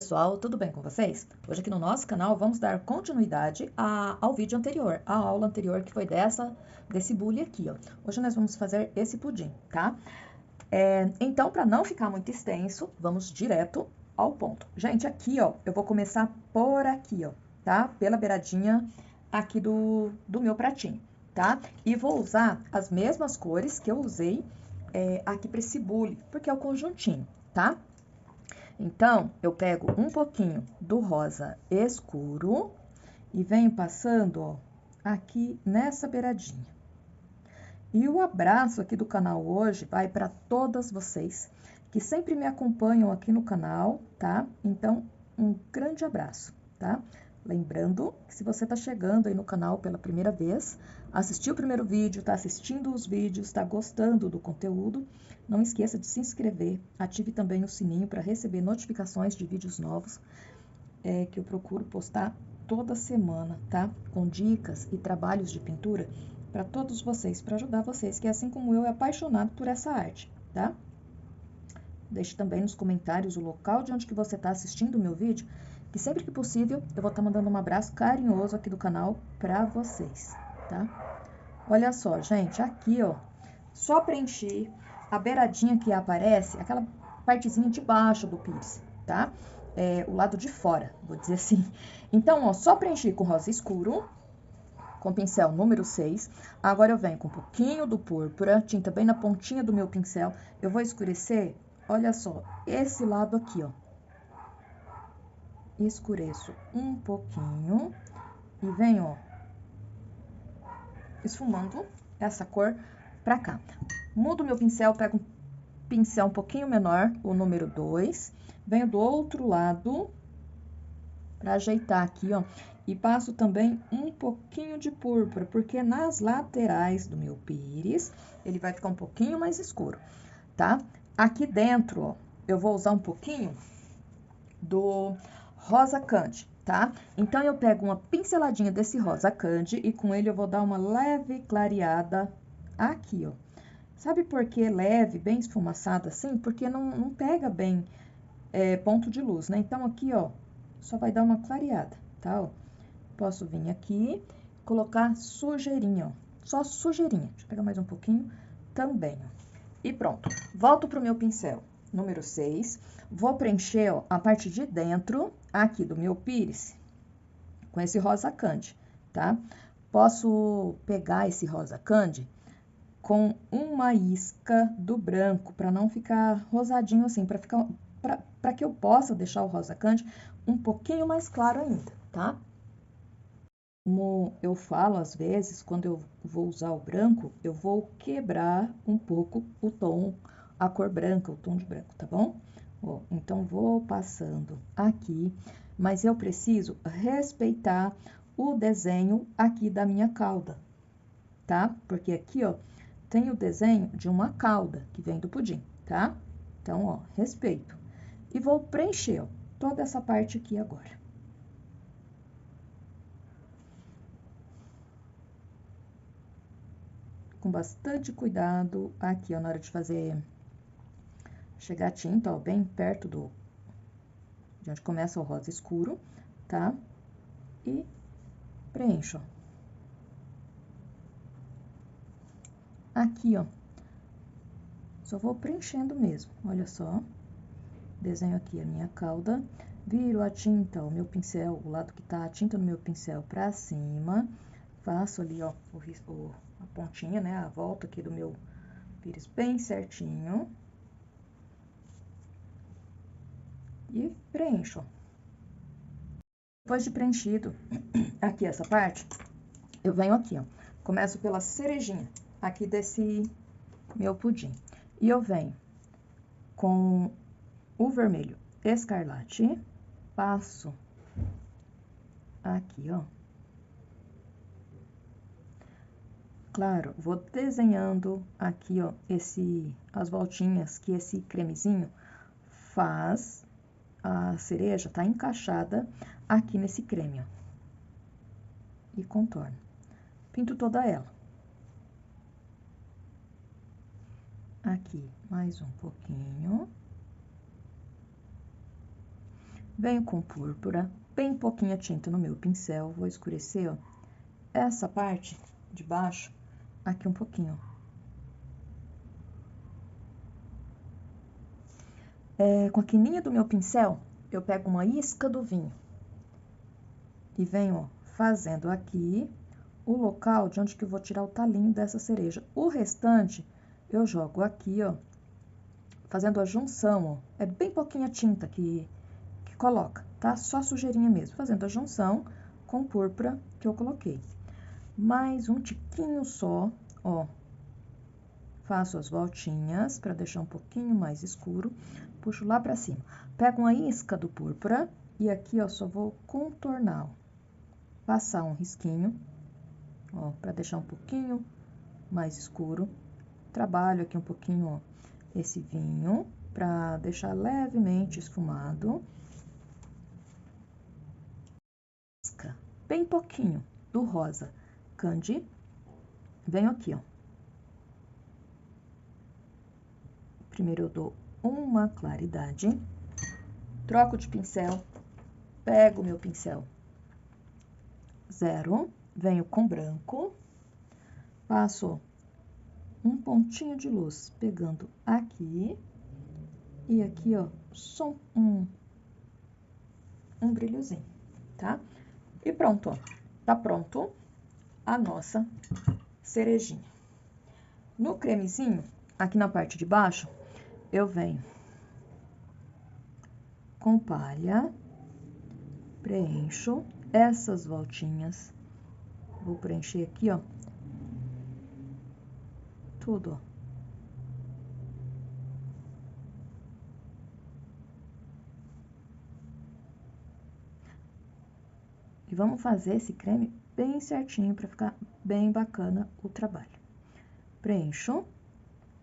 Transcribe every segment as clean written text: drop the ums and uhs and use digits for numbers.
Pessoal, tudo bem com vocês? Hoje aqui no nosso canal vamos dar continuidade ao vídeo anterior, à aula anterior que foi desse bule aqui, ó. Hoje nós vamos fazer esse pudim, tá? Então, para não ficar muito extenso, vamos direto ao ponto. Gente, aqui, ó, eu vou começar por aqui, ó, tá? Pela beiradinha aqui do meu pratinho, tá? E vou usar as mesmas cores que eu usei aqui para esse bule, porque é o conjuntinho, tá? Então, eu pego um pouquinho do rosa escuro e venho passando, ó, aqui nessa beiradinha. E o abraço aqui do canal hoje vai para todas vocês que sempre me acompanham aqui no canal, tá? Então, um grande abraço, tá? Lembrando que se você tá chegando aí no canal pela primeira vez, assistiu o primeiro vídeo, tá assistindo os vídeos, tá gostando do conteúdo, não esqueça de se inscrever, ative também o sininho para receber notificações de vídeos novos que eu procuro postar toda semana, tá? Com dicas e trabalhos de pintura para todos vocês, para ajudar vocês, que assim como eu é apaixonado por essa arte, tá? Deixe também nos comentários o local de onde que você está assistindo o meu vídeo, que sempre que possível eu vou estar mandando um abraço carinhoso aqui do canal para vocês, tá? Olha só, gente, aqui, ó, só preencher a beiradinha que aparece, aquela partezinha de baixo do pires, tá? O lado de fora, vou dizer assim. Então, ó, só preencher com rosa escuro, com pincel número 6. Agora eu venho com um pouquinho do púrpura, tinta bem na pontinha do meu pincel. Eu vou escurecer, olha só, esse lado aqui, ó. Escureço um pouquinho e venho, ó, esfumando essa cor pra cá. Mudo meu pincel, pego um pincel um pouquinho menor, o número 2. Venho do outro lado pra ajeitar aqui, ó. E passo também um pouquinho de púrpura, porque nas laterais do meu pires, ele vai ficar um pouquinho mais escuro, tá? Aqui dentro, ó, eu vou usar um pouquinho do rosa candy, tá? Então, eu pego uma pinceladinha desse rosa candy e com ele eu vou dar uma leve clareada aqui, ó. Sabe por que leve, bem esfumaçada assim? Porque não pega bem ponto de luz, né? Então, aqui, ó, só vai dar uma clareada, tá? Ó. Posso vir aqui, colocar sujeirinha, ó. Só sujeirinha. Deixa eu pegar mais um pouquinho também, ó. E pronto. Volto pro meu pincel número 6. Vou preencher, ó, a parte de dentro aqui do meu pires com esse rosa candy, tá? Posso pegar esse rosa candy com uma isca do branco, para não ficar rosadinho assim, para que eu possa deixar o rosa candy um pouquinho mais claro ainda, tá? Como eu falo às vezes, quando eu vou usar o branco, eu vou quebrar um pouco o tom, a cor branca, o tom de branco, tá bom? Ó, então, vou passando aqui, mas eu preciso respeitar o desenho aqui da minha cauda, tá? Porque aqui, ó, tem o desenho de uma cauda que vem do pudim, tá? Então, ó, respeito. E vou preencher, ó, toda essa parte aqui agora. Com bastante cuidado aqui, ó, na hora de fazer, chegar a tinta, ó, bem perto de onde começa o rosa escuro, tá? E preencho, ó. Aqui, ó, só vou preenchendo mesmo, olha só. Desenho aqui a minha cauda, viro a tinta, o meu pincel, o lado que tá a tinta no meu pincel pra cima, faço ali, ó, a pontinha, né, a volta aqui do meu pires bem certinho. E preencho, ó. Depois de preenchido aqui essa parte, eu venho aqui, ó, começo pela cerejinha aqui desse meu pudim. E eu venho com o vermelho escarlate, passo aqui, ó. Claro, vou desenhando aqui, ó, as voltinhas que esse cremezinho faz. A cereja tá encaixada aqui nesse creme, ó. E contorno. Pinto toda ela. Aqui, mais um pouquinho. Venho com púrpura, bem pouquinha tinta no meu pincel, vou escurecer, ó, essa parte de baixo, aqui um pouquinho, ó. Com a quininha do meu pincel, eu pego uma isca do vinho e venho, ó, fazendo aqui o local de onde que eu vou tirar o talinho dessa cereja. O restante, eu jogo aqui, ó, fazendo a junção, ó. É bem pouquinha tinta que coloca, tá? Só sujeirinha mesmo, fazendo a junção com púrpura que eu coloquei. Mais um tiquinho só, ó. Faço as voltinhas para deixar um pouquinho mais escuro, puxo lá para cima. Pego uma isca do púrpura e aqui, ó, só vou contornar, ó. Passar um risquinho, ó, para deixar um pouquinho mais escuro. Trabalho aqui um pouquinho, ó, esse vinho para deixar levemente esfumado. Bem pouquinho do rosa candy. Venho aqui, ó. Primeiro eu dou uma claridade, troco de pincel, pego meu pincel 0, venho com branco, passo um pontinho de luz pegando aqui e aqui, ó, só um brilhozinho, tá? E pronto, ó, tá pronto a nossa cerejinha. No cremezinho, aqui na parte de baixo, eu venho com palha, preencho essas voltinhas, vou preencher aqui, ó, tudo, ó. E vamos fazer esse creme bem certinho para ficar bem bacana o trabalho. Preencho,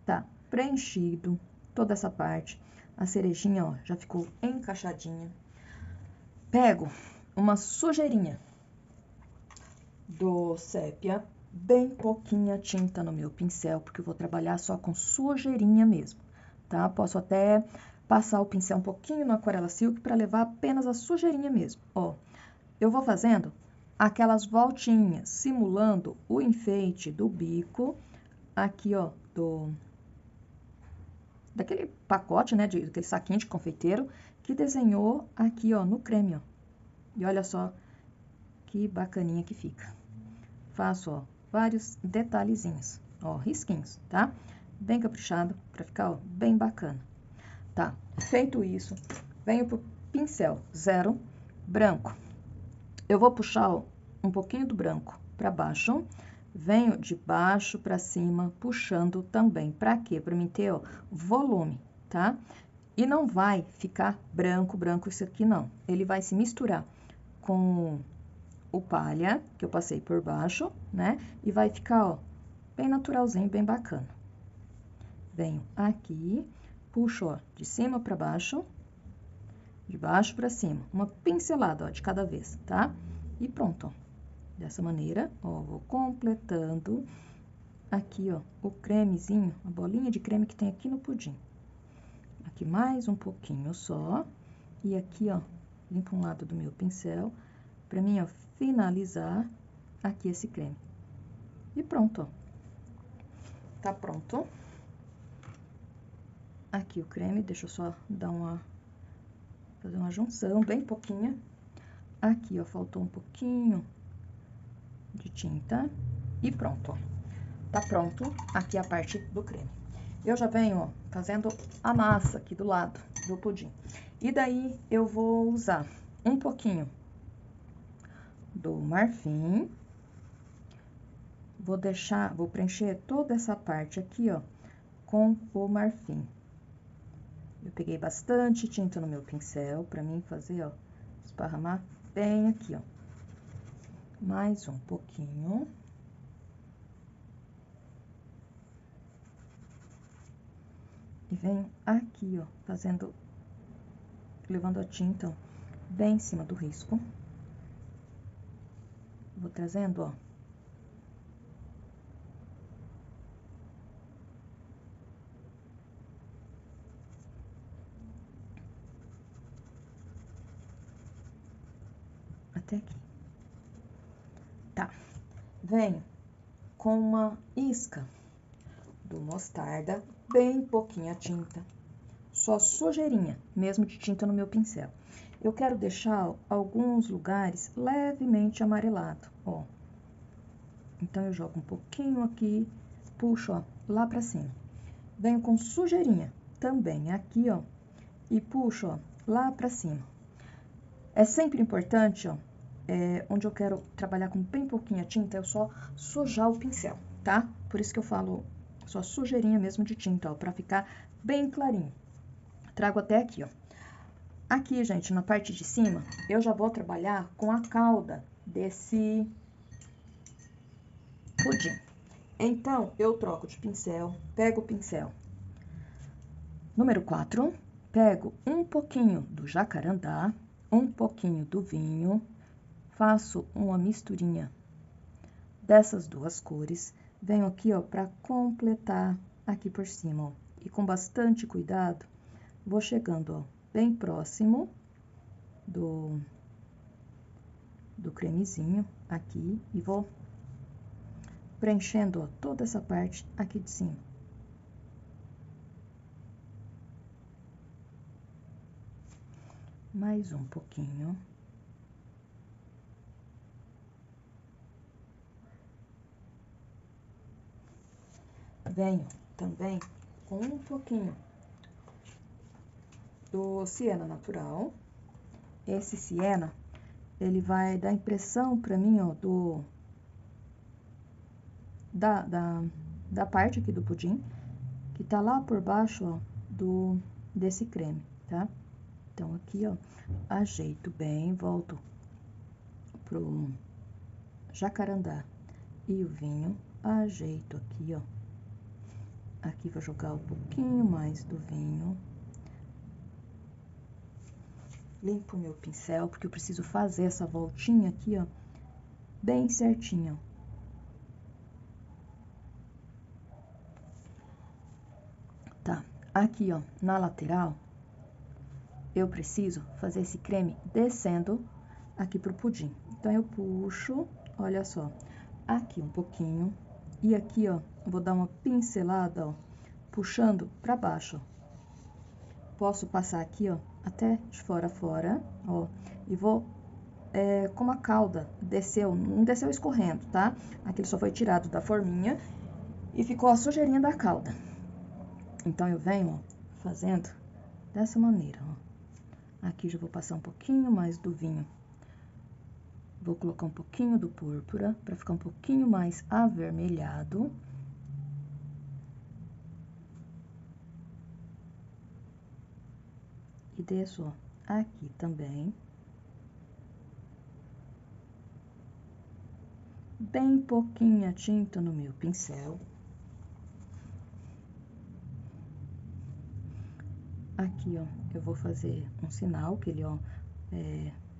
tá preenchido toda essa parte. A cerejinha, ó, já ficou encaixadinha. Pego uma sujeirinha do sépia, bem pouquinha tinta no meu pincel, porque eu vou trabalhar só com sujeirinha mesmo, tá? Posso até passar o pincel um pouquinho no Aquarela Silk para levar apenas a sujeirinha mesmo, ó. Eu vou fazendo aquelas voltinhas, simulando o enfeite do bico, aqui, ó, daquele pacote, né, daquele saquinho de confeiteiro, que desenhou aqui, ó, no creme, ó. E olha só que bacaninha que fica. Faço, ó, vários detalhezinhos, ó, risquinhos, tá? Bem caprichado, pra ficar, ó, bem bacana. Tá, feito isso, venho pro pincel 0, branco. Eu vou puxar, ó, um pouquinho do branco pra baixo, venho de baixo pra cima, puxando também. Pra quê? Pra mim ter, ó, volume, tá? E não vai ficar branco, branco isso aqui, não. Ele vai se misturar com o palha, que eu passei por baixo, né? E vai ficar, ó, bem naturalzinho, bem bacana. Venho aqui, puxo, ó, de cima pra baixo, de baixo pra cima. Uma pincelada, ó, de cada vez, tá? E pronto, ó. Dessa maneira, ó, vou completando aqui, ó, o cremezinho, a bolinha de creme que tem aqui no pudim. Aqui mais um pouquinho só. E aqui, ó, limpo um lado do meu pincel, pra mim, ó, finalizar aqui esse creme. E pronto, ó. Tá pronto. Aqui o creme, deixa eu só dar fazer uma junção, bem pouquinha. Aqui, ó, faltou um pouquinho de tinta. E pronto, ó. Tá pronto aqui a parte do creme. Eu já venho, ó, fazendo a massa aqui do lado do pudim. E daí, eu vou usar um pouquinho do marfim. Vou preencher toda essa parte aqui, ó, com o marfim. Eu peguei bastante tinta no meu pincel, pra mim fazer, ó, esparramar bem aqui, ó. Mais um pouquinho. E venho aqui, ó, levando a tinta, ó, bem em cima do risco. Vou trazendo, ó, até aqui. Tá. Venho com uma isca do mostarda, bem pouquinha tinta, só sujeirinha mesmo de tinta no meu pincel. Eu quero deixar alguns lugares levemente amarelado, ó. Então, eu jogo um pouquinho aqui, puxo, ó, lá pra cima. Venho com sujeirinha também aqui, ó, e puxo, ó, lá pra cima. É sempre importante, ó, onde eu quero trabalhar com bem pouquinha tinta, eu só sujar o pincel, tá? Por isso que eu falo só sujeirinha mesmo de tinta, ó, pra ficar bem clarinho. Trago até aqui, ó. Aqui, gente, na parte de cima, eu já vou trabalhar com a cauda desse pudim. Então, eu troco de pincel, pego o pincel número 4, pego um pouquinho do jacarandá, um pouquinho do vinho, faço uma misturinha dessas duas cores, venho aqui, ó, para completar aqui por cima, ó, e com bastante cuidado, vou chegando, ó, bem próximo do cremezinho aqui e vou preenchendo, ó, toda essa parte aqui de cima. Mais um pouquinho. Venho também com um pouquinho do siena natural. Esse siena, ele vai dar impressão pra mim, ó, da parte aqui do pudim, que tá lá por baixo, ó, desse creme, tá? Então, aqui, ó, ajeito bem, volto pro jacarandá e o vinho, ajeito aqui, ó. Aqui vou jogar um pouquinho mais do vinho. Limpo o meu pincel, porque eu preciso fazer essa voltinha aqui, ó, bem certinho. Tá, aqui, ó, na lateral, eu preciso fazer esse creme descendo aqui pro pudim. Então, eu puxo, olha só, aqui um pouquinho, e aqui, ó, vou dar uma pincelada, ó, puxando pra baixo. Posso passar aqui, ó, até de fora a fora, ó, e vou, como a calda desceu, não desceu escorrendo, tá? Aqui ele só foi tirado da forminha e ficou a sujeirinha da calda. Então, eu venho, ó, fazendo dessa maneira, ó. Aqui já vou passar um pouquinho mais do vinho. Vou colocar um pouquinho do púrpura, pra ficar um pouquinho mais avermelhado. E desço, ó, aqui também. Bem pouquinha tinta no meu pincel. Aqui, ó, eu vou fazer um sinal, que ele, ó,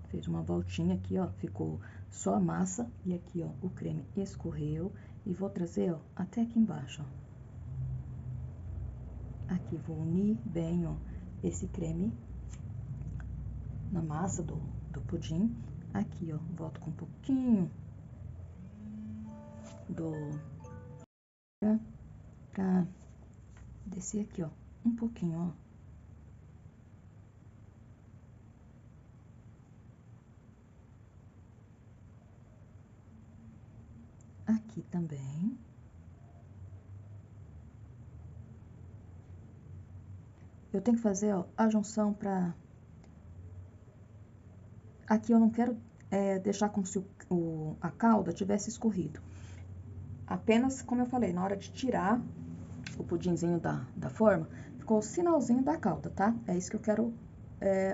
fez uma voltinha aqui, ó, ficou só a massa. E aqui, ó, o creme escorreu. E vou trazer, ó, até aqui embaixo, ó. Aqui, vou unir bem, ó, esse creme na massa do pudim. Aqui, ó, volto com um pouquinho pra descer aqui, ó, um pouquinho, ó. Aqui também. Eu tenho que fazer, ó, a junção pra... Aqui eu não quero deixar como se a calda tivesse escorrido. Apenas, como eu falei, na hora de tirar o pudinzinho da forma, ficou o sinalzinho da calda, tá? É isso que eu quero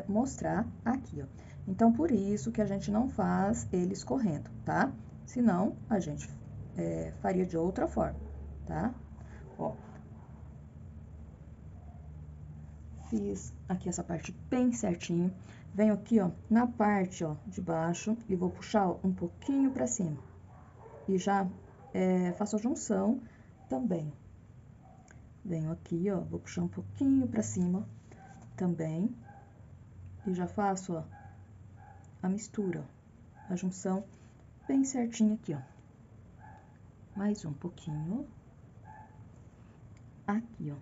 mostrar aqui, ó. Então, por isso que a gente não faz ele escorrendo, tá? Senão, a gente faria de outra forma, tá? Ó. Fiz aqui essa parte bem certinho. Venho aqui, ó, na parte, ó, de baixo e vou puxar, ó, um pouquinho pra cima. E já faço a junção também. Venho aqui, ó, vou puxar um pouquinho pra cima também. E já faço, ó, a mistura, ó. a junção bem certinha aqui, ó. Mais um pouquinho. Aqui, ó.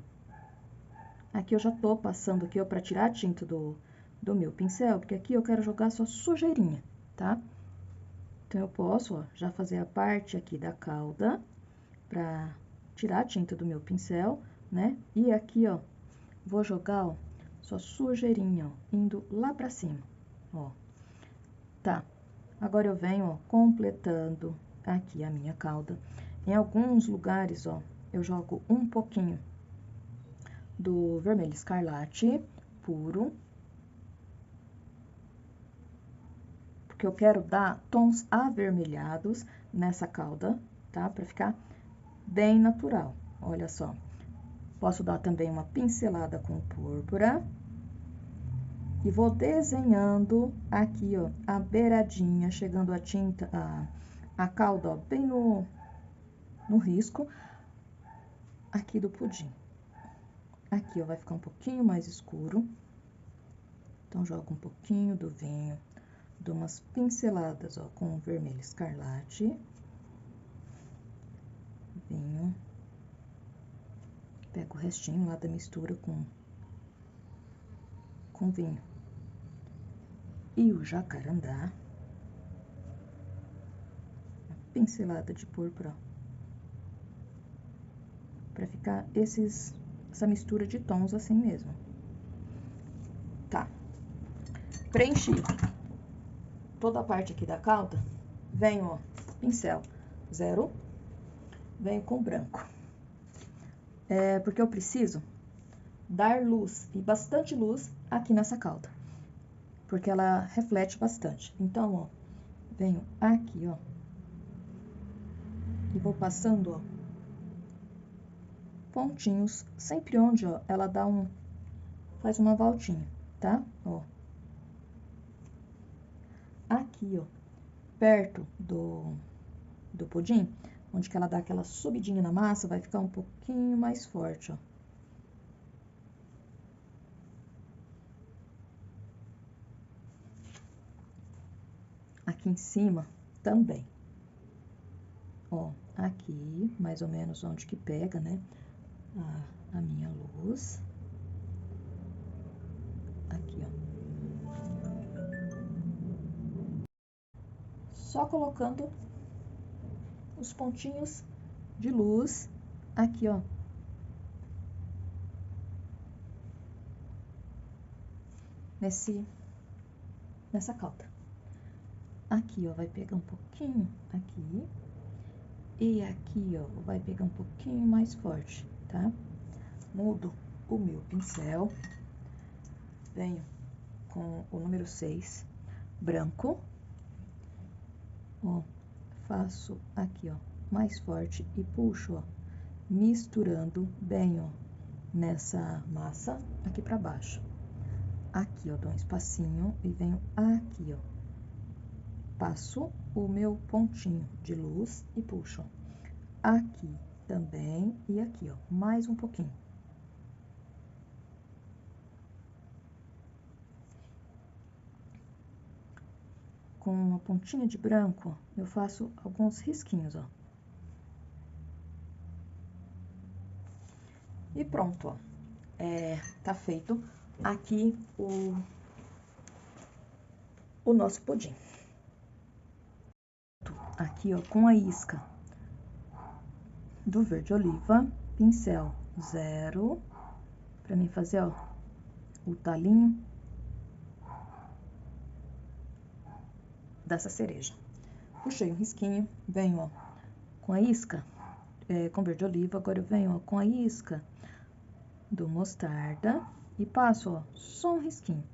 Aqui eu já tô passando aqui, ó, pra tirar a tinta do meu pincel, porque aqui eu quero jogar só sujeirinha, tá? Então, eu posso, ó, já fazer a parte aqui da cauda pra tirar a tinta do meu pincel, né? E aqui, ó, vou jogar, ó, só sujeirinha, ó, indo lá pra cima, ó. Tá. Agora, eu venho, ó, completando aqui a minha cauda. Em alguns lugares, ó, eu jogo um pouquinho do vermelho escarlate puro, porque eu quero dar tons avermelhados nessa cauda, tá? Pra ficar bem natural. Olha só. Posso dar também uma pincelada com púrpura. E vou desenhando aqui, ó, a beiradinha, chegando a tinta, a cauda, ó, bem no risco aqui do pudim. Aqui, ó, vai ficar um pouquinho mais escuro. Então, jogo um pouquinho do vinho, dou umas pinceladas, ó, com o vermelho escarlate. Vinho. Pego o restinho lá da mistura com vinho. E o jacarandá. Uma pincelada de púrpura, ó. Pra ficar essa mistura de tons assim mesmo. Tá. Preenchi toda a parte aqui da cauda. Venho, ó, pincel 0, venho com branco. Porque eu preciso dar luz, e bastante luz, aqui nessa cauda. Porque ela reflete bastante. Então, ó, venho aqui, ó, e vou passando, ó, pontinhos, sempre onde, ó, ela dá faz uma voltinha, tá? Ó. Aqui, ó, perto do pudim, onde que ela dá aquela subidinha na massa, vai ficar um pouquinho mais forte, ó. Aqui em cima também. Ó, aqui, mais ou menos onde que pega, né, a minha luz. Aqui, ó. Só colocando os pontinhos de luz aqui, ó. Nessa cauda. Aqui, ó, vai pegar um pouquinho aqui. E aqui, ó, vai pegar um pouquinho mais forte, tá? Mudo o meu pincel. Venho com o número 6, branco. Ó, faço aqui, ó, mais forte e puxo, ó, misturando bem, ó, nessa massa aqui pra baixo. Aqui, ó, dou um espacinho e venho aqui, ó. Passo o meu pontinho de luz e puxo. Aqui também e aqui, ó, mais um pouquinho. Com uma pontinha de branco, eu faço alguns risquinhos, ó. E pronto, ó. Tá feito aqui o nosso pudim. Aqui, ó, com a isca do verde oliva, pincel 0, pra mim fazer, ó, o talinho dessa cereja. Puxei um risquinho, venho, ó, com a isca, com verde oliva, agora eu venho, ó, com a isca do mostarda e passo, ó, só um risquinho.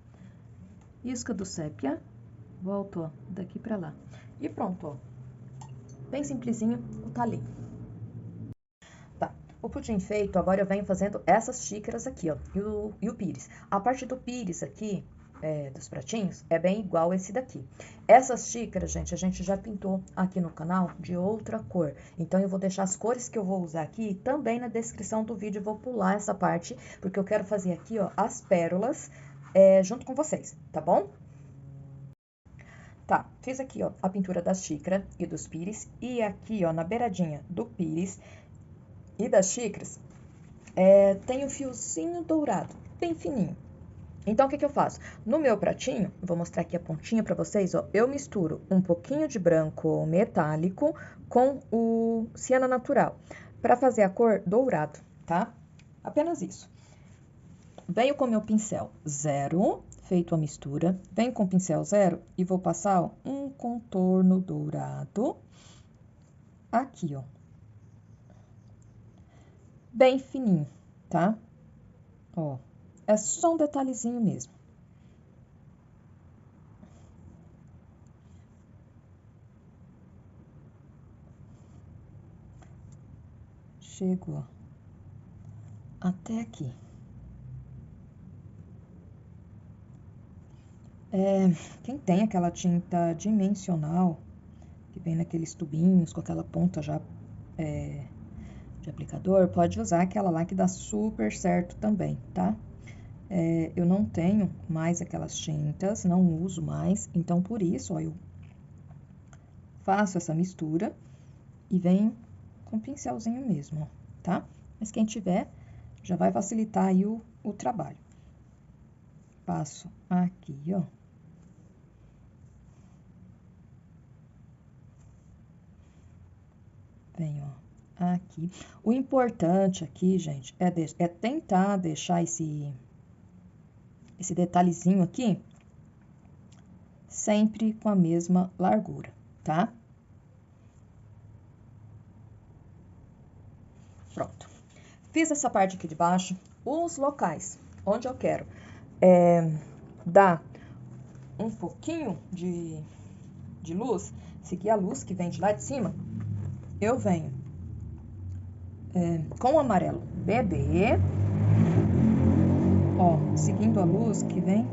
Isca do sépia, volto, ó, daqui pra lá. E pronto, ó. Bem simplesinho o talinho. Tá. O pudim feito, agora eu venho fazendo essas xícaras aqui, ó, e o pires. A parte do pires aqui, dos pratinhos, é bem igual esse daqui. Essas xícaras, gente, a gente já pintou aqui no canal de outra cor. Então, eu vou deixar as cores que eu vou usar aqui também na descrição do vídeo. Eu vou pular essa parte, porque eu quero fazer aqui, ó, as pérolas junto com vocês, tá bom? Tá, fiz aqui, ó, a pintura da xícara e dos pires. E aqui, ó, na beiradinha do pires e das xícaras, tem um fiozinho dourado, bem fininho. Então, o que que eu faço? No meu pratinho, vou mostrar aqui a pontinha pra vocês, ó. Eu misturo um pouquinho de branco metálico com o siena natural, pra fazer a cor dourado, tá? Apenas isso. Venho com meu pincel 0, feito a mistura. Venho com o pincel 0 e vou passar, ó, um contorno dourado aqui, ó. Bem fininho, tá? Ó, é só um detalhezinho mesmo. Chego, ó, até aqui. Quem tem aquela tinta dimensional, que vem naqueles tubinhos com aquela ponta já de aplicador, pode usar aquela lá que dá super certo também, tá? Eu não tenho mais aquelas tintas, não uso mais, então por isso, ó, eu faço essa mistura e venho com o pincelzinho mesmo, ó, tá? Mas quem tiver, já vai facilitar aí o trabalho. Passo aqui, ó. Venho, ó, aqui. O importante aqui, gente, é tentar deixar esse detalhezinho aqui sempre com a mesma largura, tá? Pronto. Fiz essa parte aqui de baixo, os locais onde eu quero dar um pouquinho de luz, seguir a luz que vem de lá de cima, eu venho com o amarelo bebê, ó, seguindo a luz que vem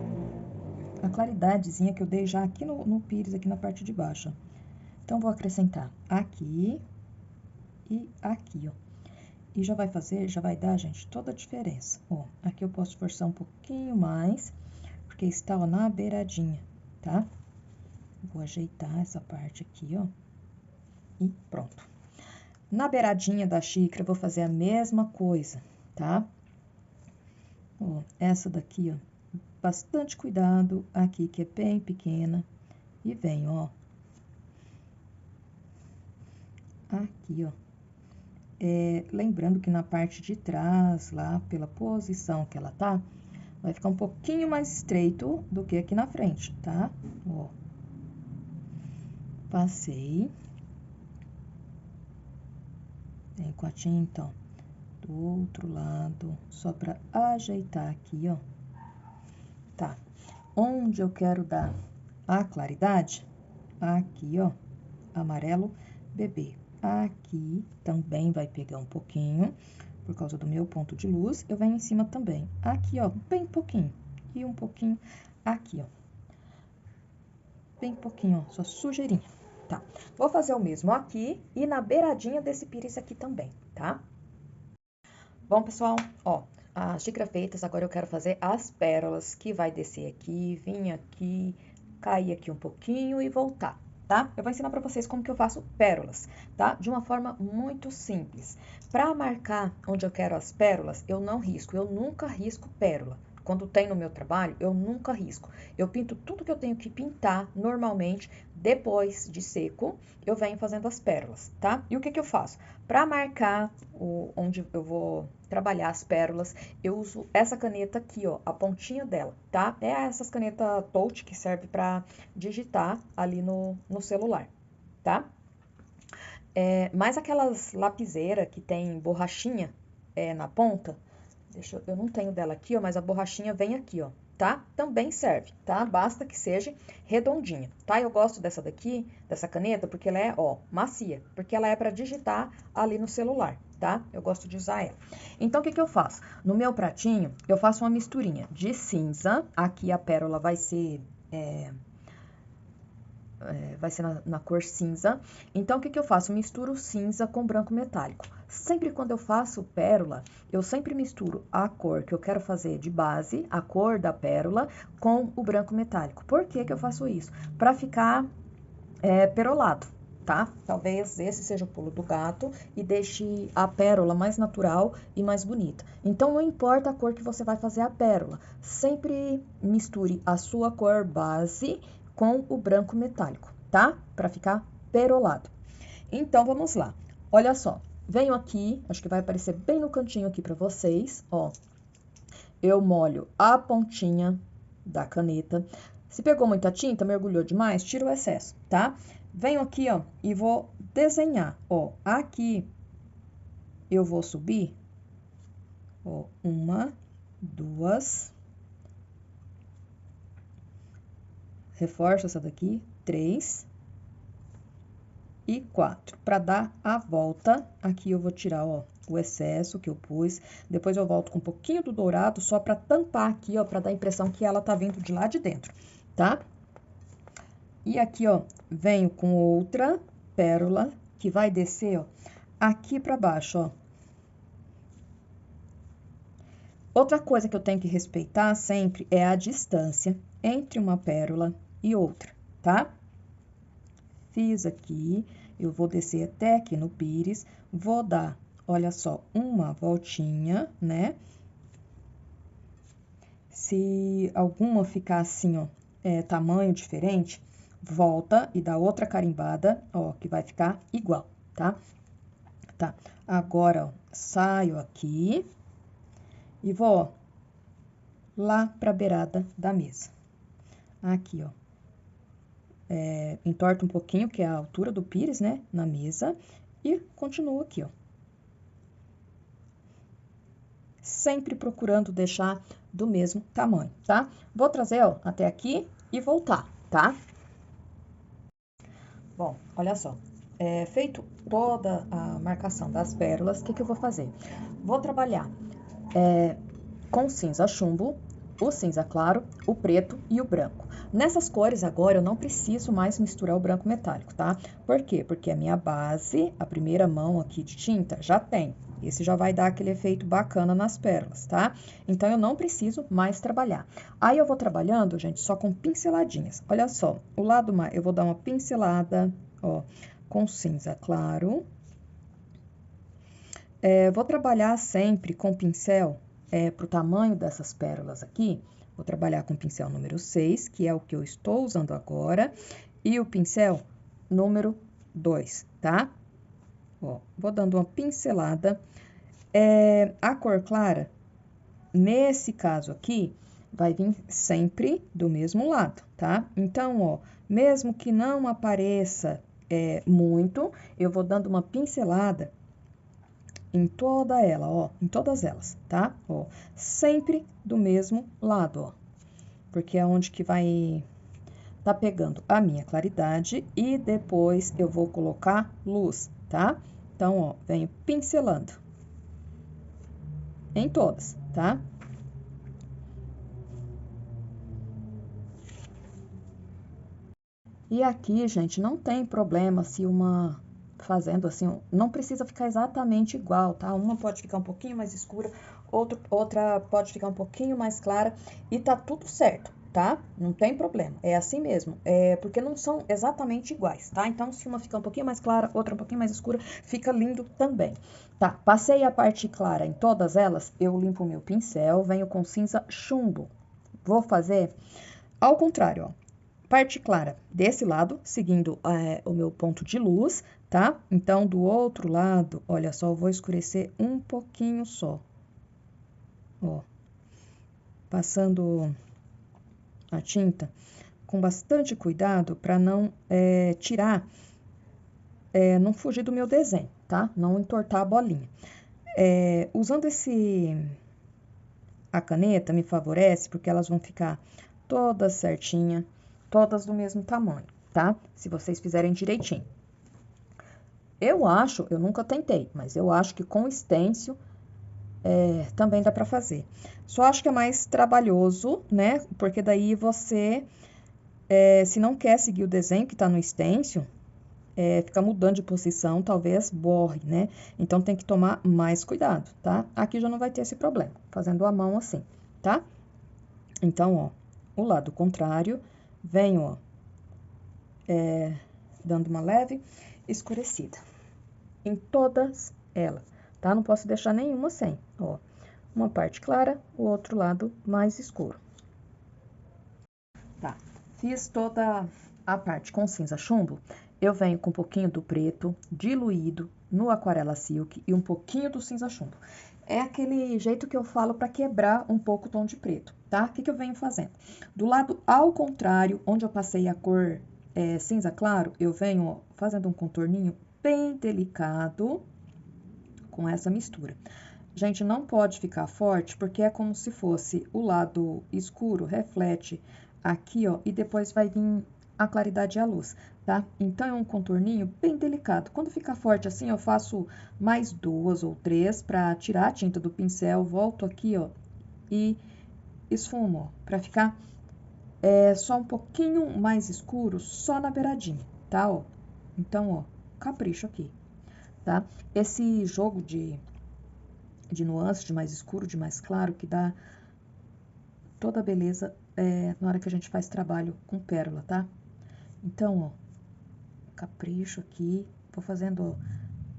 a claridadezinha que eu dei já aqui no pires, aqui na parte de baixo. Então, vou acrescentar aqui e aqui, ó. E já vai dar, gente, toda a diferença. Ó, aqui eu posso forçar um pouquinho mais, porque está, ó, na beiradinha, tá? Vou ajeitar essa parte aqui, ó. E pronto. Na beiradinha da xícara, eu vou fazer a mesma coisa, tá? Ó, essa daqui, ó, bastante cuidado aqui, que é bem pequena. E vem, ó. Aqui, ó. Lembrando que na parte de trás, lá pela posição que ela tá, vai ficar um pouquinho mais estreito do que aqui na frente, tá? Ó. Passei. Vem com a tinta, ó, do outro lado, só pra ajeitar aqui, ó. Tá. Onde eu quero dar a claridade, aqui, ó, amarelo bebê. Aqui também vai pegar um pouquinho, por causa do meu ponto de luz, eu venho em cima também. Aqui, ó, bem pouquinho. E um pouquinho aqui, ó. Bem pouquinho, ó, só sujeirinha. Tá. Vou fazer o mesmo aqui e na beiradinha desse pires aqui também, tá? Bom, pessoal, ó, a xícara feitas, agora eu quero fazer as pérolas, que vai descer aqui, vir aqui, cair aqui um pouquinho e voltar. Tá? Eu vou ensinar pra vocês como que eu faço pérolas, tá? De uma forma muito simples. Pra marcar onde eu quero as pérolas, eu não risco, eu nunca risco pérola. Quando tem no meu trabalho, eu nunca risco. Eu pinto tudo que eu tenho que pintar normalmente, depois de seco, eu venho fazendo as pérolas, tá? E o que que eu faço? Pra marcar onde eu vou trabalhar as pérolas, eu uso essa caneta aqui, ó, a pontinha dela, tá? É essas canetas touch que serve pra digitar ali no celular, tá? Mas aquelas lapiseiras que tem borrachinha na ponta, eu não tenho dela aqui, ó, mas a borrachinha vem aqui, ó, tá? Também serve, tá? Basta que seja redondinha, tá? Eu gosto dessa daqui, dessa caneta, porque ela é, ó, macia, porque ela é pra digitar ali no celular, tá? Eu gosto de usar ela. Então, o que que eu faço? No meu pratinho, eu faço uma misturinha de cinza, aqui a pérola vai ser vai ser na cor cinza. Então, o que eu faço? Misturo cinza com branco metálico. Sempre quando eu faço pérola, eu sempre misturo a cor que eu quero fazer de base, a cor da pérola, com o branco metálico. Por que eu faço isso? Para ficar perolado, tá? Talvez esse seja o pulo do gato e deixe a pérola mais natural e mais bonita. Então, não importa a cor que você vai fazer a pérola, sempre misture a sua cor base com o branco metálico, tá? Para ficar perolado. Então, vamos lá. Olha só, venho aqui, acho que vai aparecer bem no cantinho aqui para vocês, ó. Eu molho a pontinha da caneta. Se pegou muita tinta, mergulhou demais, tira o excesso, tá? Venho aqui, ó, e vou desenhar, ó. Aqui eu vou subir, ó, 1, 2. Reforço essa daqui, 3 e 4. Para dar a volta, aqui eu vou tirar, ó, o excesso que eu pus. Depois eu volto com um pouquinho do dourado, só para tampar aqui, ó, para dar a impressão que ela tá vindo de lá de dentro, tá? E aqui, ó, venho com outra pérola que vai descer, ó, aqui para baixo, ó. Outra coisa que eu tenho que respeitar sempre é a distância entre uma pérola e outra, tá? Fiz aqui, eu vou descer até aqui no pires, vou dar, olha só, uma voltinha, né? Se alguma ficar assim, ó, tamanho diferente, volta e dá outra carimbada, ó, que vai ficar igual, tá? Tá, agora, ó, saio aqui e vou, ó, lá pra beirada da mesa. Aqui, ó. Entorto um pouquinho, que é a altura do pires, né, na mesa, e continuo aqui, ó. Sempre procurando deixar do mesmo tamanho, tá? Vou trazer, ó, até aqui e voltar, tá? Bom, olha só. Feito toda a marcação das pérolas, o que eu vou fazer? Vou trabalhar com cinza chumbo, o cinza claro, o preto e o branco. Nessas cores agora eu não preciso mais misturar o branco metálico, tá? Por quê? Porque a minha base, a primeira mão aqui de tinta, já tem. Esse já vai dar aquele efeito bacana nas pérolas, tá? Então, eu não preciso mais trabalhar. Aí, eu vou trabalhando, gente, só com pinceladinhas. Olha só, o lado mais, eu vou dar uma pincelada, ó, com cinza claro. Vou trabalhar sempre com pincel, pro tamanho dessas pérolas aqui. Vou trabalhar com o pincel número 6, que é o que eu estou usando agora, e o pincel número 2, tá? Ó, vou dando uma pincelada. A cor clara, nesse caso aqui, vai vir sempre do mesmo lado, tá? Então, ó, mesmo que não apareça muito, eu vou dando uma pincelada em toda ela, ó, em todas elas, tá? Ó, sempre do mesmo lado, ó, porque é onde que vai tá pegando a minha claridade e depois eu vou colocar luz, tá? Então, ó, venho pincelando em todas, tá? E aqui, gente, não tem problema se uma fazendo assim, não precisa ficar exatamente igual, tá? Uma pode ficar um pouquinho mais escura, outra pode ficar um pouquinho mais clara e tá tudo certo, tá? Não tem problema, é assim mesmo, porque não são exatamente iguais, tá? Então, se uma ficar um pouquinho mais clara, outra um pouquinho mais escura, fica lindo também. Tá, passei a parte clara em todas elas, eu limpo o meu pincel, venho com cinza chumbo. Vou fazer ao contrário, ó. Parte clara desse lado, seguindo o meu ponto de luz, tá? Então, do outro lado, olha só, eu vou escurecer um pouquinho só. Ó, passando a tinta com bastante cuidado para não tirar, não fugir do meu desenho, tá? Não entortar a bolinha. Usando a caneta me favorece porque elas vão ficar todas certinha, todas do mesmo tamanho, tá? Se vocês fizerem direitinho. Eu nunca tentei, mas eu acho que com stencil também dá pra fazer. Só acho que é mais trabalhoso, né? Porque daí você se não quer seguir o desenho que tá no stencil, ficar mudando de posição, talvez borre, né? Então, tem que tomar mais cuidado, tá? Aqui já não vai ter esse problema, fazendo a mão assim, tá? Então, ó, o lado contrário, venho, ó, dando uma leve escurecida em todas elas, tá? Não posso deixar nenhuma sem, ó. Uma parte clara, o outro lado mais escuro. Tá, fiz toda a parte com cinza chumbo, eu venho com um pouquinho do preto diluído no Aquarela Silk e um pouquinho do cinza chumbo. É aquele jeito que eu falo para quebrar um pouco o tom de preto, tá? O que que eu venho fazendo? Do lado ao contrário, onde eu passei a cor cinza claro, eu venho ó, fazendo um contorninho bem delicado com essa mistura. Gente, não pode ficar forte, porque é como se fosse o lado escuro, reflete aqui, ó, e depois vai vir a claridade e a luz, tá? Então, é um contorninho bem delicado. Quando ficar forte assim, eu faço mais 2 ou 3 para tirar a tinta do pincel, volto aqui, ó, e esfumo, ó, pra ficar só um pouquinho mais escuro, só na beiradinha, tá, ó? Então, ó, capricho aqui, tá? Esse jogo de nuances, de mais escuro, de mais claro, que dá toda a beleza na hora que a gente faz trabalho com pérola, tá? Então, ó, capricho aqui, vou fazendo, ó,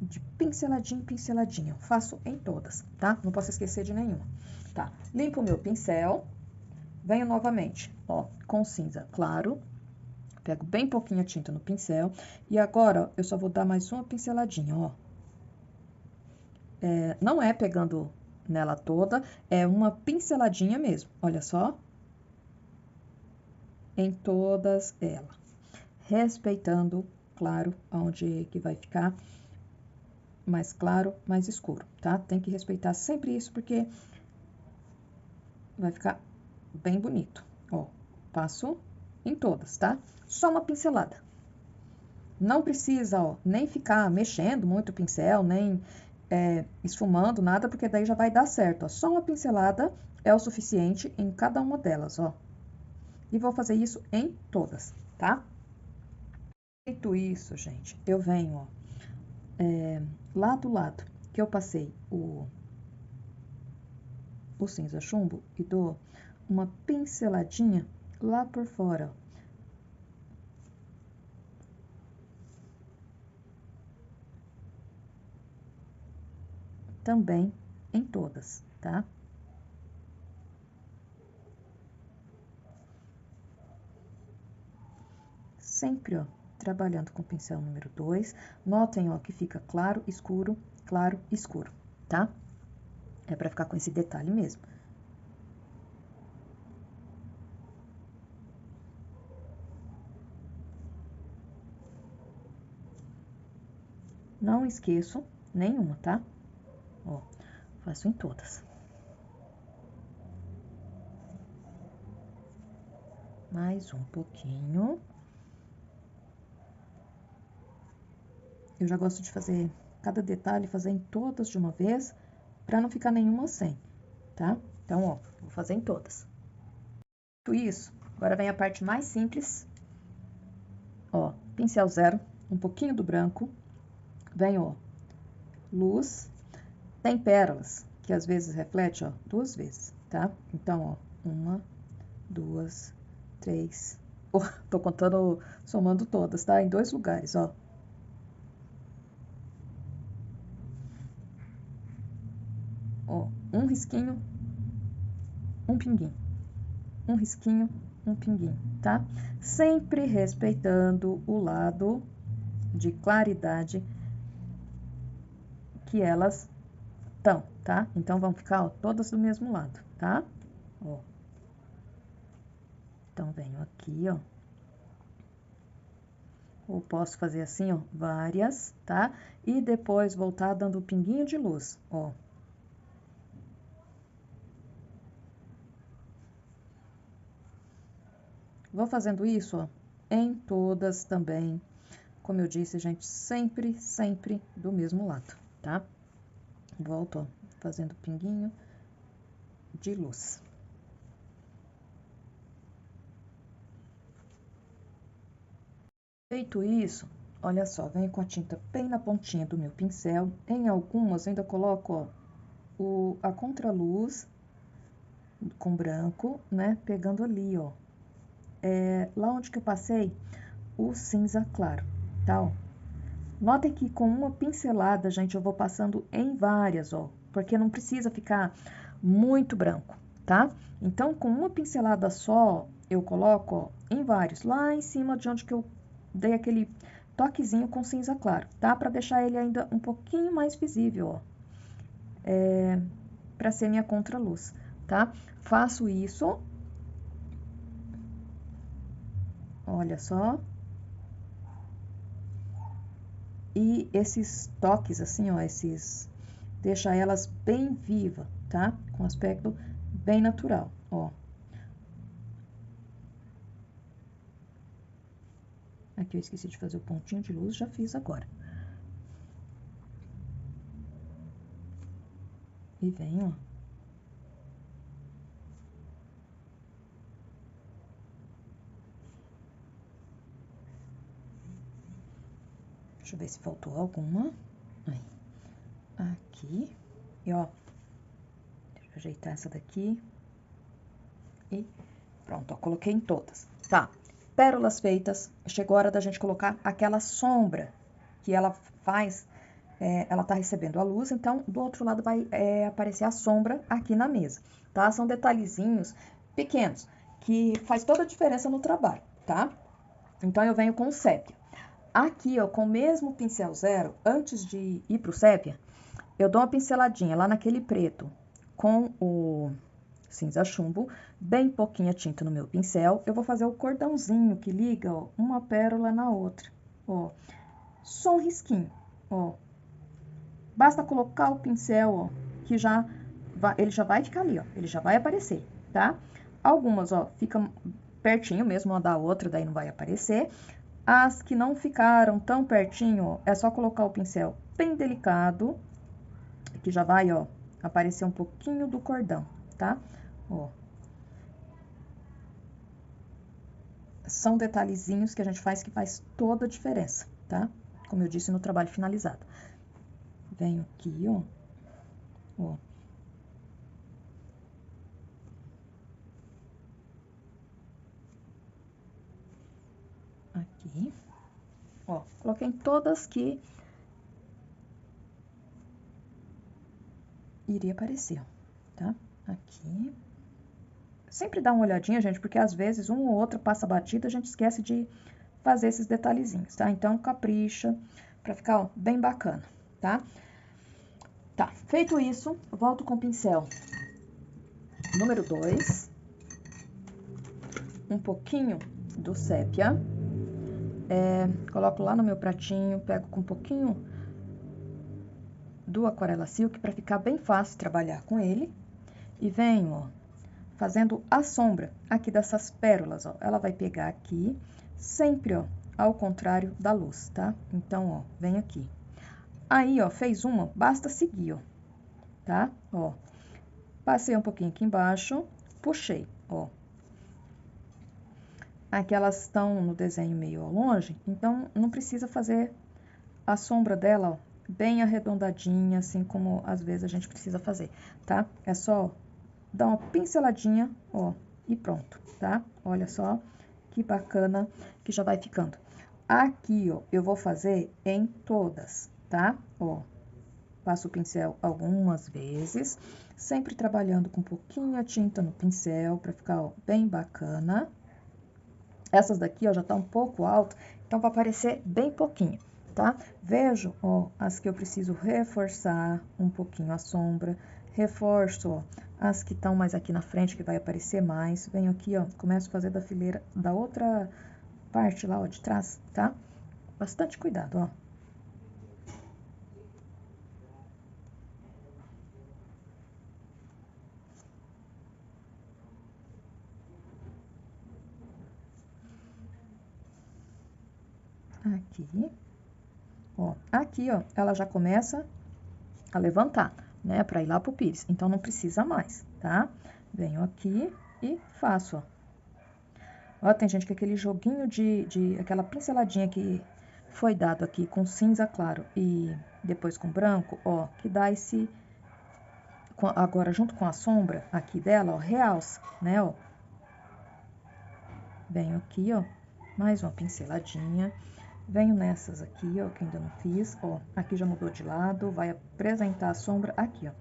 de pinceladinho em pinceladinho. Faço em todas, tá? Não posso esquecer de nenhuma. Tá, limpo o meu pincel, venho novamente, ó, com cinza claro, pego bem pouquinha tinta no pincel, e agora, ó, eu só vou dar mais uma pinceladinha, ó. Não é pegando nela toda, é uma pinceladinha mesmo, olha só. Em todas elas, respeitando, claro, aonde que vai ficar mais claro, mais escuro, tá? Tem que respeitar sempre isso, porque vai ficar bem bonito. Ó, passo em todas, tá? Só uma pincelada. Não precisa, ó, nem ficar mexendo muito o pincel, nem esfumando, nada, porque daí já vai dar certo, ó. Só uma pincelada é o suficiente em cada uma delas, ó. E vou fazer isso em todas, tá? Feito isso, gente, eu venho, ó, lá do lado que eu passei o cinza chumbo e dou uma pinceladinha lá por fora, ó. Também em todas, tá? Sempre, ó, trabalhando com o pincel número 2. Notem, ó, que fica claro, escuro, tá? É pra ficar com esse detalhe mesmo. Não esqueço nenhuma, tá? Ó, faço em todas. Mais um pouquinho. Eu já gosto de fazer cada detalhe, fazer em todas de uma vez, pra não ficar nenhuma sem, tá? Então, ó, vou fazer em todas. Feito isso, agora vem a parte mais simples. Ó, pincel zero, um pouquinho do branco, vem, ó, luz, tem pérolas, que às vezes reflete, ó, 2 vezes, tá? Então, ó, 1, 2, 3, tô contando, somando todas, tá? Em 2 lugares, ó. Ó, um risquinho, um pinguinho. Um risquinho, um pinguinho, tá? Sempre respeitando o lado de claridade que elas estão, tá? Então, vão ficar, ó, todas do mesmo lado, tá? Ó. Então, venho aqui, ó. Ou posso fazer assim, ó, várias, tá? E depois voltar dando um pinguinho de luz, ó. Vou fazendo isso, ó, em todas também. Como eu disse, gente, sempre, sempre do mesmo lado, tá? Volto, ó, fazendo pinguinho de luz. Feito isso, olha só, venho com a tinta bem na pontinha do meu pincel. Em algumas eu ainda coloco, ó, a contraluz com branco, né? Pegando ali, ó. Lá onde que eu passei o cinza claro, tá? Ó. Notem que com uma pincelada, gente, eu vou passando em várias, ó. Porque não precisa ficar muito branco, tá? Então, com uma pincelada só, eu coloco, ó, em vários. Lá em cima de onde que eu dei aquele toquezinho com cinza claro, tá? Pra deixar ele ainda um pouquinho mais visível, ó. Pra ser minha contraluz, tá? Faço isso. Olha só. E esses toques, assim, ó, deixa elas bem viva, tá? Com aspecto bem natural, ó. Aqui eu esqueci de fazer o pontinho de luz, já fiz agora. E venho, ó. Deixa eu ver se faltou alguma. Aí. Aqui. E, ó. Deixa eu ajeitar essa daqui. E pronto, ó. Coloquei em todas. Tá. Pérolas feitas. Chegou a hora da gente colocar aquela sombra que ela faz. Ela tá recebendo a luz, então do outro lado vai aparecer a sombra aqui na mesa, tá? São detalhezinhos pequenos que faz toda a diferença no trabalho, tá? Então eu venho com o sépia. Aqui, ó, com o mesmo pincel zero, antes de ir pro sépia, eu dou uma pinceladinha lá naquele preto com o cinza chumbo, bem pouquinha tinta no meu pincel. Eu vou fazer o cordãozinho que liga, ó, uma pérola na outra, ó. Só um risquinho, ó. Basta colocar o pincel, ó, que ele já vai ficar ali, ó. Ele já vai aparecer, tá? Algumas, ó, ficam pertinho mesmo uma da outra, daí não vai aparecer. As que não ficaram tão pertinho, ó, é só colocar o pincel bem delicado, que já vai, ó, aparecer um pouquinho do cordão, tá? Ó. São detalhezinhos que a gente faz que faz toda a diferença, tá? Como eu disse no trabalho finalizado. Venho aqui, ó. Ó. Aqui. Ó, coloquei em todas que iria aparecer, tá? Aqui. Sempre dá uma olhadinha, gente, porque às vezes um ou outro passa batida, a gente esquece de fazer esses detalhezinhos, tá? Então, capricha pra ficar, ó, bem bacana, tá? Tá, feito isso, eu volto com o pincel número 2, um pouquinho do sépia, coloco lá no meu pratinho, pego com um pouquinho do Aquarela Silk pra ficar bem fácil trabalhar com ele, e venho, ó, fazendo a sombra aqui dessas pérolas, ó. Ela vai pegar aqui, sempre, ó, ao contrário da luz, tá? Então, ó, vem aqui. Aí, ó, fez uma, basta seguir, ó, tá? Ó, passei um pouquinho aqui embaixo, puxei, ó. Aqui elas estão no desenho meio ao longe, então não precisa fazer a sombra dela, ó, bem arredondadinha, assim como às vezes a gente precisa fazer, tá? É só dar uma pinceladinha, ó, e pronto, tá? Olha só que bacana que já vai ficando. Aqui, ó, eu vou fazer em todas, tá? Ó, passo o pincel algumas vezes, sempre trabalhando com um pouquinho a tinta no pincel pra ficar, ó, bem bacana. Essas daqui, ó, já tá um pouco alto, então vai aparecer bem pouquinho, tá? Vejo, ó, as que eu preciso reforçar um pouquinho a sombra, reforço, ó, as que estão mais aqui na frente, que vai aparecer mais. Venho aqui, ó, começo a fazer da fileira da outra parte lá, ó, de trás, tá? Bastante cuidado, ó. Aqui, ó. Aqui, ó, ela já começa a levantar, né, pra ir lá pro pires. Então, não precisa mais, tá? Venho aqui e faço, ó. Ó, tem gente que aquele joguinho aquela pinceladinha que foi dado aqui com cinza claro e depois com branco, ó, que dá esse, agora junto com a sombra aqui dela, ó, realça, né, ó. Venho aqui, ó, mais uma pinceladinha. Venho nessas aqui, ó, que ainda não fiz, ó. Aqui já mudou de lado, vai apresentar a sombra aqui, ó.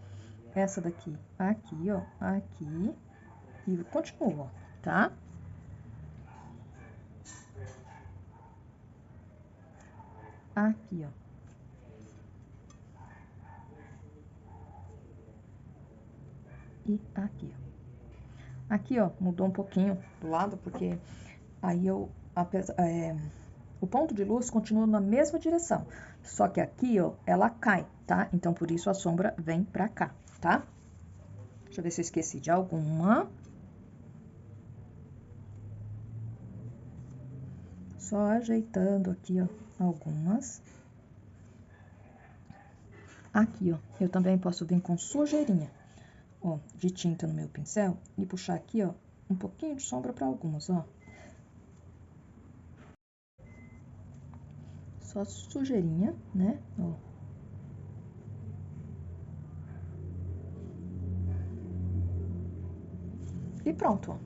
Essa daqui, aqui, ó, aqui. E continua, ó, tá? Aqui, ó. E aqui, ó. Aqui, ó, mudou um pouquinho do lado, porque aí o ponto de luz continua na mesma direção. Só que aqui, ó, ela cai, tá? Então, por isso a sombra vem pra cá, tá? Deixa eu ver se eu esqueci de alguma. Só ajeitando aqui, ó, algumas. Aqui, ó, eu também posso vir com sujeirinha, ó, de tinta no meu pincel e puxar aqui, ó, um pouquinho de sombra para algumas, ó. Só sujeirinha, né, ó. E pronto, ó.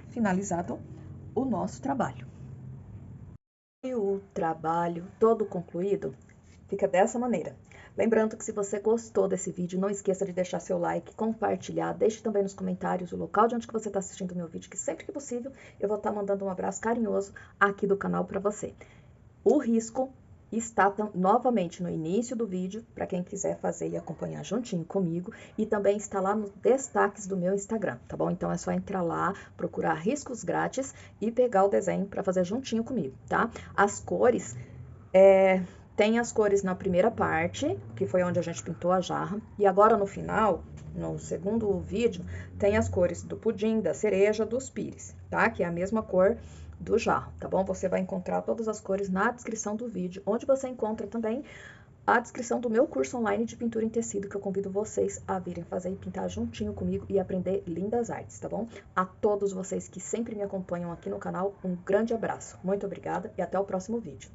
Finalizado o nosso trabalho. E o trabalho todo concluído fica dessa maneira. Lembrando que se você gostou desse vídeo, não esqueça de deixar seu like, compartilhar, deixe também nos comentários o local de onde que você está assistindo o meu vídeo, que sempre que possível eu vou estar mandando um abraço carinhoso aqui do canal para você. O risco está novamente no início do vídeo, para quem quiser fazer e acompanhar juntinho comigo, e também está lá nos destaques do meu Instagram, tá bom? Então é só entrar lá, procurar riscos grátis e pegar o desenho para fazer juntinho comigo, tá? As cores, tem as cores na primeira parte, que foi onde a gente pintou a jarra, e agora no final, no segundo vídeo, tem as cores do pudim, da cereja, dos pires, tá? Que é a mesma cor do jarro, tá bom? Você vai encontrar todas as cores na descrição do vídeo, onde você encontra também a descrição do meu curso online de pintura em tecido, que eu convido vocês a virem fazer e pintar juntinho comigo e aprender lindas artes, tá bom? A todos vocês que sempre me acompanham aqui no canal, um grande abraço, muito obrigada e até o próximo vídeo.